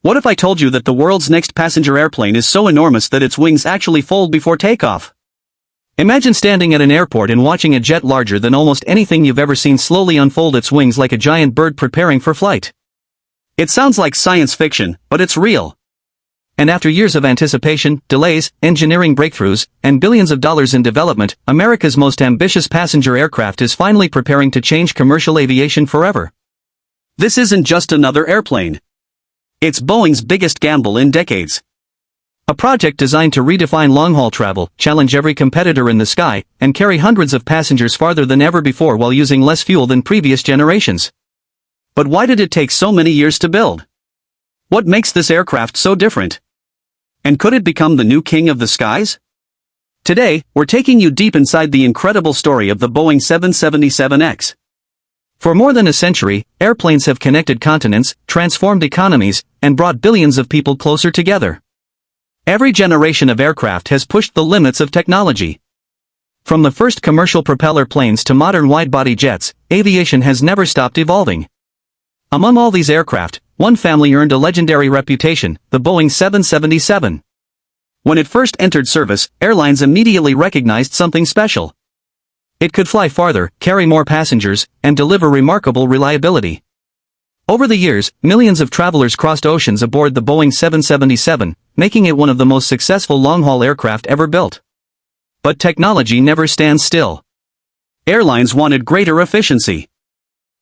What if I told you that the world's next passenger airplane is so enormous that its wings actually fold before takeoff? Imagine standing at an airport and watching a jet larger than almost anything you've ever seen slowly unfold its wings like a giant bird preparing for flight. It sounds like science fiction, but it's real. And after years of anticipation, delays, engineering breakthroughs, and billions of dollars in development, America's most ambitious passenger aircraft is finally preparing to change commercial aviation forever. This isn't just another airplane. It's Boeing's biggest gamble in decades. A project designed to redefine long-haul travel, challenge every competitor in the sky, and carry hundreds of passengers farther than ever before while using less fuel than previous generations. But why did it take so many years to build? What makes this aircraft so different? And could it become the new king of the skies? Today, we're taking you deep inside the incredible story of the Boeing 777X. For more than a century, airplanes have connected continents, transformed economies, and brought billions of people closer together. Every generation of aircraft has pushed the limits of technology. From the first commercial propeller planes to modern wide-body jets, aviation has never stopped evolving. Among all these aircraft, one family earned a legendary reputation, the Boeing 777. When it first entered service, airlines immediately recognized something special. It could fly farther, carry more passengers, and deliver remarkable reliability. Over the years, millions of travelers crossed oceans aboard the Boeing 777, making it one of the most successful long-haul aircraft ever built. But technology never stands still. Airlines wanted greater efficiency.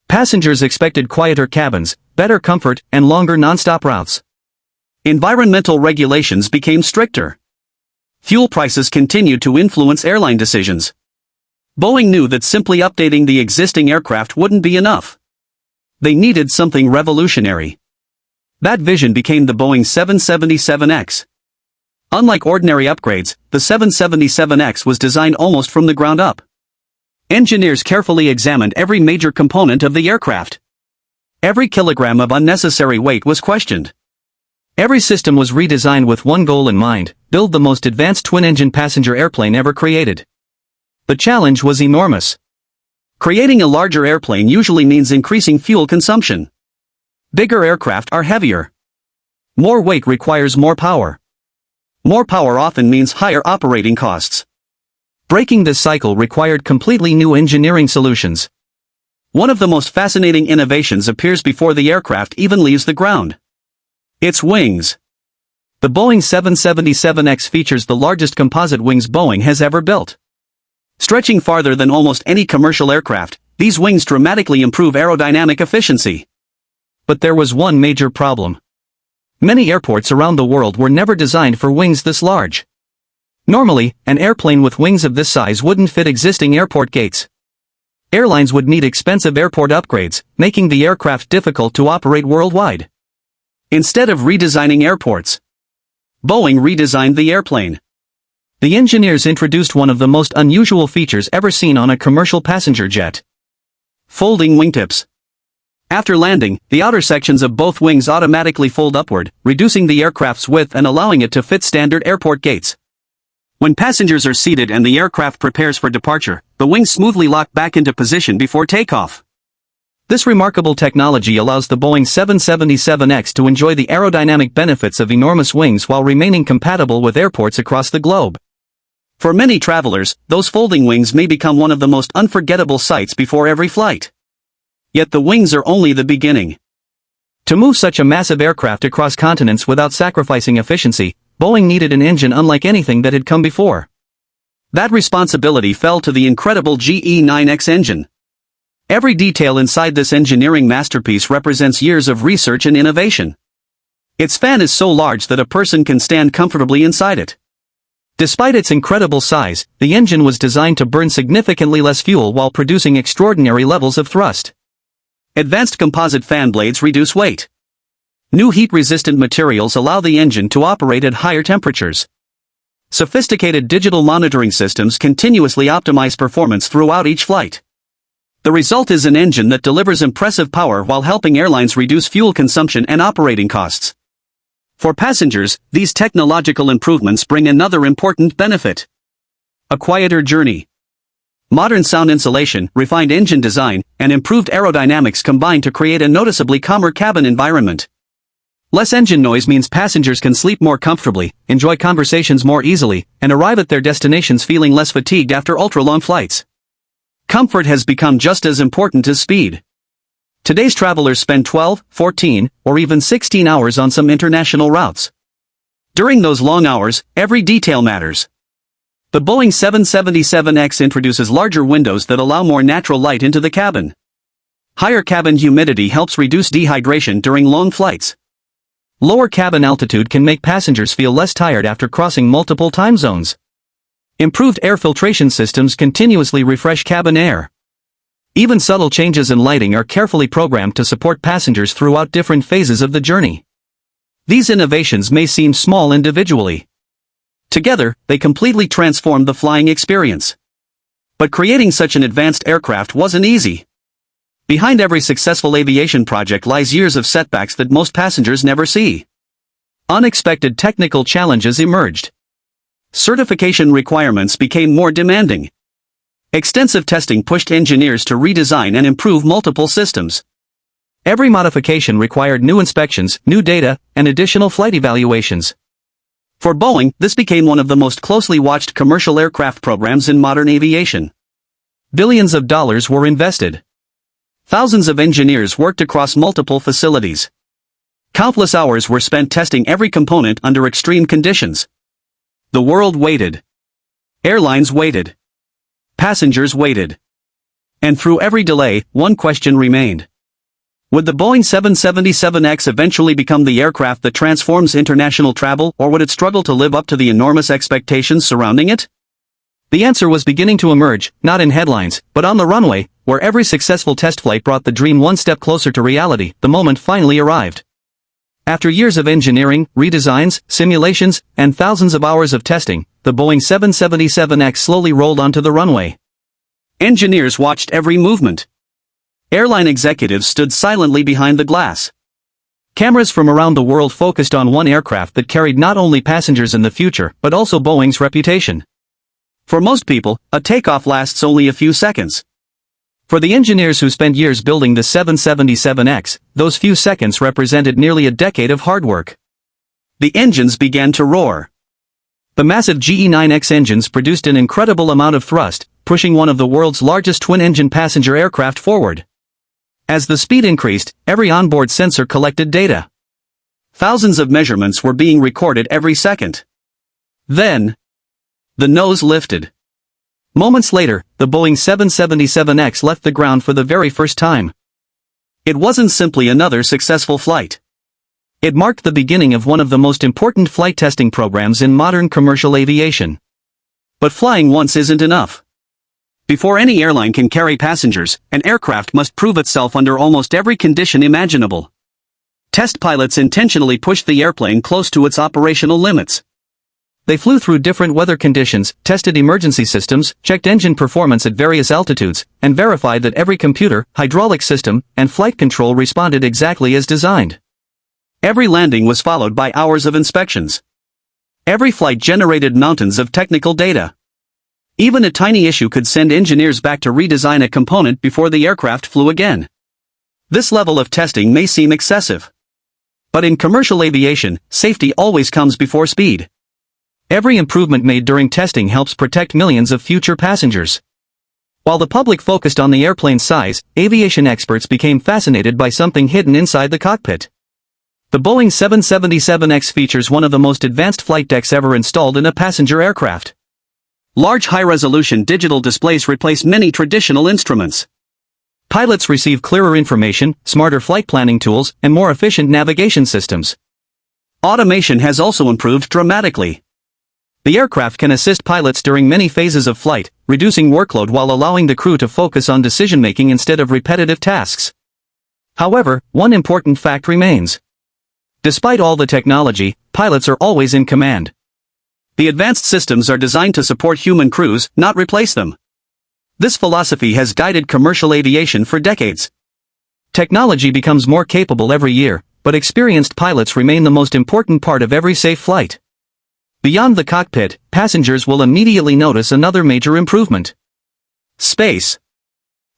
Passengers expected quieter cabins, better comfort, and longer non-stop routes. Environmental regulations became stricter. Fuel prices continued to influence airline decisions. Boeing knew that simply updating the existing aircraft wouldn't be enough. They needed something revolutionary. That vision became the Boeing 777X. Unlike ordinary upgrades, the 777X was designed almost from the ground up. Engineers carefully examined every major component of the aircraft. Every kilogram of unnecessary weight was questioned. Every system was redesigned with one goal in mind: build the most advanced twin-engine passenger airplane ever created. The challenge was enormous. Creating a larger airplane usually means increasing fuel consumption. Bigger aircraft are heavier. More weight requires more power. More power often means higher operating costs. Breaking this cycle required completely new engineering solutions. One of the most fascinating innovations appears before the aircraft even leaves the ground. Its wings. The Boeing 777X features the largest composite wings Boeing has ever built. Stretching farther than almost any commercial aircraft, these wings dramatically improve aerodynamic efficiency. But there was one major problem. Many airports around the world were never designed for wings this large. Normally, an airplane with wings of this size wouldn't fit existing airport gates. Airlines would need expensive airport upgrades, making the aircraft difficult to operate worldwide. Instead of redesigning airports, Boeing redesigned the airplane. The engineers introduced one of the most unusual features ever seen on a commercial passenger jet: folding wingtips. After landing, the outer sections of both wings automatically fold upward, reducing the aircraft's width and allowing it to fit standard airport gates. When passengers are seated and the aircraft prepares for departure, the wings smoothly lock back into position before takeoff. This remarkable technology allows the Boeing 777X to enjoy the aerodynamic benefits of enormous wings while remaining compatible with airports across the globe. For many travelers, those folding wings may become one of the most unforgettable sights before every flight. Yet the wings are only the beginning. To move such a massive aircraft across continents without sacrificing efficiency, Boeing needed an engine unlike anything that had come before. That responsibility fell to the incredible GE9X engine. Every detail inside this engineering masterpiece represents years of research and innovation. Its fan is so large that a person can stand comfortably inside it. Despite its incredible size, the engine was designed to burn significantly less fuel while producing extraordinary levels of thrust. Advanced composite fan blades reduce weight. New heat-resistant materials allow the engine to operate at higher temperatures. Sophisticated digital monitoring systems continuously optimize performance throughout each flight. The result is an engine that delivers impressive power while helping airlines reduce fuel consumption and operating costs. For passengers, these technological improvements bring another important benefit: a quieter journey. Modern sound insulation, refined engine design, and improved aerodynamics combine to create a noticeably calmer cabin environment. Less engine noise means passengers can sleep more comfortably, enjoy conversations more easily, and arrive at their destinations feeling less fatigued after ultra-long flights. Comfort has become just as important as speed. Today's travelers spend 12, 14, or even 16 hours on some international routes. During those long hours, every detail matters. The Boeing 777X introduces larger windows that allow more natural light into the cabin. Higher cabin humidity helps reduce dehydration during long flights. Lower cabin altitude can make passengers feel less tired after crossing multiple time zones. Improved air filtration systems continuously refresh cabin air. Even subtle changes in lighting are carefully programmed to support passengers throughout different phases of the journey. These innovations may seem small individually. Together, they completely transform the flying experience. But creating such an advanced aircraft wasn't easy. Behind every successful aviation project lies years of setbacks that most passengers never see. Unexpected technical challenges emerged. Certification requirements became more demanding. Extensive testing pushed engineers to redesign and improve multiple systems. Every modification required new inspections, new data, and additional flight evaluations. For Boeing, this became one of the most closely watched commercial aircraft programs in modern aviation. Billions of dollars were invested. Thousands of engineers worked across multiple facilities. Countless hours were spent testing every component under extreme conditions. The world waited. Airlines waited. Passengers waited. And through every delay, one question remained. Would the Boeing 777X eventually become the aircraft that transforms international travel, or would it struggle to live up to the enormous expectations surrounding it? The answer was beginning to emerge, not in headlines, but on the runway, where every successful test flight brought the dream one step closer to reality. The moment finally arrived. After years of engineering, redesigns, simulations, and thousands of hours of testing, the Boeing 777X slowly rolled onto the runway. Engineers watched every movement. Airline executives stood silently behind the glass. Cameras from around the world focused on one aircraft that carried not only passengers in the future, but also Boeing's reputation. For most people, a takeoff lasts only a few seconds. For the engineers who spent years building the 777X, those few seconds represented nearly a decade of hard work. The engines began to roar. The massive GE9X engines produced an incredible amount of thrust, pushing one of the world's largest twin-engine passenger aircraft forward. As the speed increased, every onboard sensor collected data. Thousands of measurements were being recorded every second. Then, the nose lifted. Moments later, the Boeing 777X left the ground for the very first time. It wasn't simply another successful flight. It marked the beginning of one of the most important flight testing programs in modern commercial aviation. But flying once isn't enough. Before any airline can carry passengers, an aircraft must prove itself under almost every condition imaginable. Test pilots intentionally pushed the airplane close to its operational limits. They flew through different weather conditions, tested emergency systems, checked engine performance at various altitudes, and verified that every computer, hydraulic system, and flight control responded exactly as designed. Every landing was followed by hours of inspections. Every flight generated mountains of technical data. Even a tiny issue could send engineers back to redesign a component before the aircraft flew again. This level of testing may seem excessive. But in commercial aviation, safety always comes before speed. Every improvement made during testing helps protect millions of future passengers. While the public focused on the airplane's size, aviation experts became fascinated by something hidden inside the cockpit. The Boeing 777X features one of the most advanced flight decks ever installed in a passenger aircraft. Large high-resolution digital displays replace many traditional instruments. Pilots receive clearer information, smarter flight planning tools, and more efficient navigation systems. Automation has also improved dramatically. The aircraft can assist pilots during many phases of flight, reducing workload while allowing the crew to focus on decision-making instead of repetitive tasks. However, one important fact remains. Despite all the technology, pilots are always in command. The advanced systems are designed to support human crews, not replace them. This philosophy has guided commercial aviation for decades. Technology becomes more capable every year, but experienced pilots remain the most important part of every safe flight. Beyond the cockpit, passengers will immediately notice another major improvement. Space.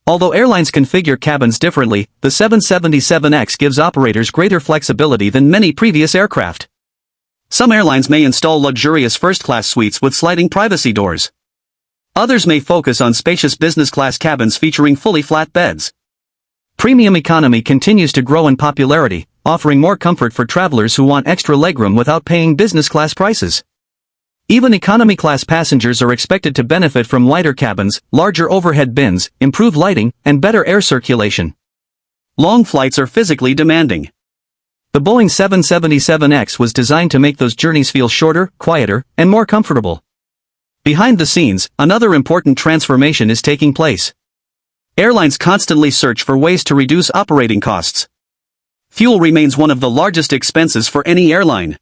Although airlines configure cabins differently, the 777X gives operators greater flexibility than many previous aircraft. Some airlines may install luxurious first-class suites with sliding privacy doors. Others may focus on spacious business-class cabins featuring fully flat beds. Premium economy continues to grow in popularity, offering more comfort for travelers who want extra legroom without paying business-class prices. Even economy-class passengers are expected to benefit from wider cabins, larger overhead bins, improved lighting, and better air circulation. Long flights are physically demanding. The Boeing 777X was designed to make those journeys feel shorter, quieter, and more comfortable. Behind the scenes, another important transformation is taking place. Airlines constantly search for ways to reduce operating costs. Fuel remains one of the largest expenses for any airline.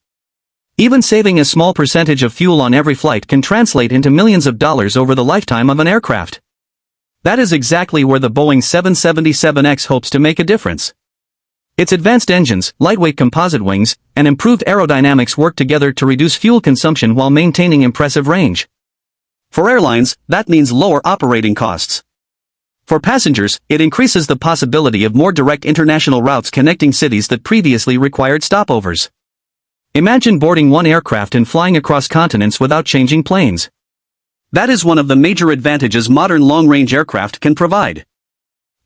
Even saving a small percentage of fuel on every flight can translate into millions of dollars over the lifetime of an aircraft. That is exactly where the Boeing 777X hopes to make a difference. Its advanced engines, lightweight composite wings, and improved aerodynamics work together to reduce fuel consumption while maintaining impressive range. For airlines, that means lower operating costs. For passengers, it increases the possibility of more direct international routes connecting cities that previously required stopovers. Imagine boarding one aircraft and flying across continents without changing planes. That is one of the major advantages modern long-range aircraft can provide.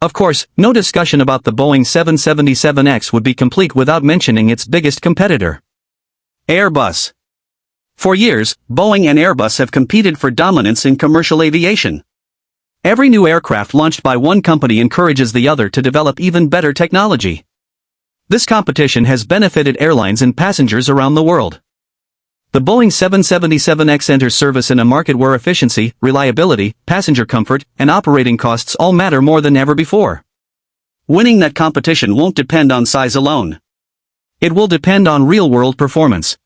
Of course, no discussion about the Boeing 777X would be complete without mentioning its biggest competitor. Airbus. For years, Boeing and Airbus have competed for dominance in commercial aviation. Every new aircraft launched by one company encourages the other to develop even better technology. This competition has benefited airlines and passengers around the world. The Boeing 777X enters service in a market where efficiency, reliability, passenger comfort, and operating costs all matter more than ever before. Winning that competition won't depend on size alone. It will depend on real-world performance.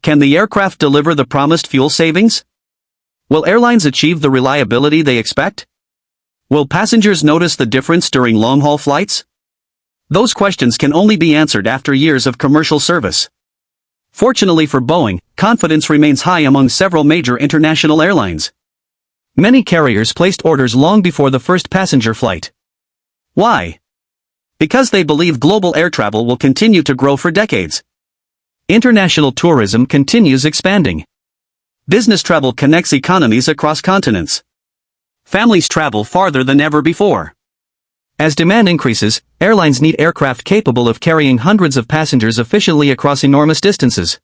Can the aircraft deliver the promised fuel savings? Will airlines achieve the reliability they expect? Will passengers notice the difference during long-haul flights? Those questions can only be answered after years of commercial service. Fortunately for Boeing, confidence remains high among several major international airlines. Many carriers placed orders long before the first passenger flight. Why? Because they believe global air travel will continue to grow for decades. International tourism continues expanding. Business travel connects economies across continents. Families travel farther than ever before. As demand increases, airlines need aircraft capable of carrying hundreds of passengers efficiently across enormous distances.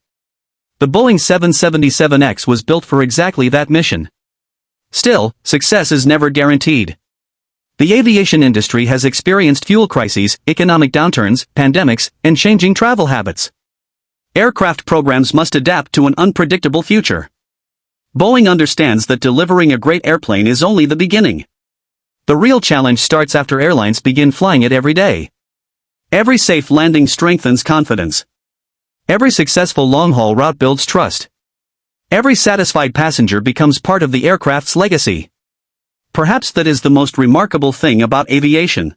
The Boeing 777X was built for exactly that mission. Still, success is never guaranteed. The aviation industry has experienced fuel crises, economic downturns, pandemics, and changing travel habits. Aircraft programs must adapt to an unpredictable future. Boeing understands that delivering a great airplane is only the beginning. The real challenge starts after airlines begin flying it every day. Every safe landing strengthens confidence. Every successful long-haul route builds trust. Every satisfied passenger becomes part of the aircraft's legacy. Perhaps that is the most remarkable thing about aviation.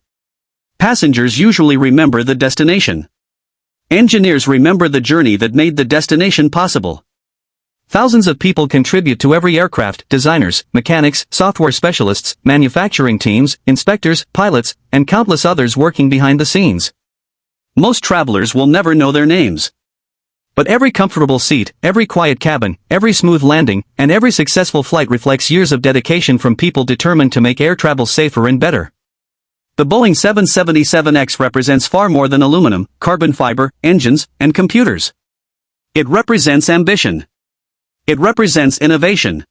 Passengers usually remember the destination. Engineers remember the journey that made the destination possible. Thousands of people contribute to every aircraft: designers, mechanics, software specialists, manufacturing teams, inspectors, pilots, and countless others working behind the scenes. Most travelers will never know their names. But every comfortable seat, every quiet cabin, every smooth landing, and every successful flight reflects years of dedication from people determined to make air travel safer and better. The Boeing 777X represents far more than aluminum, carbon fiber, engines, and computers. It represents ambition. It represents innovation.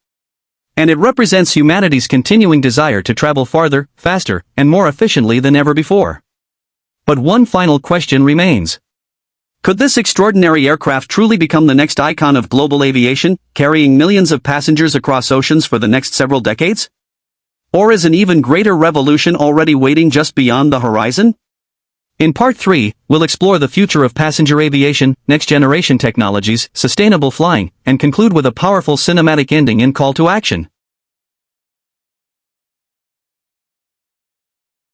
And it represents humanity's continuing desire to travel farther, faster, and more efficiently than ever before. But one final question remains. Could this extraordinary aircraft truly become the next icon of global aviation, carrying millions of passengers across oceans for the next several decades? Or is an even greater revolution already waiting just beyond the horizon? In Part 3, we'll explore the future of passenger aviation, next-generation technologies, sustainable flying, and conclude with a powerful cinematic ending and call to action.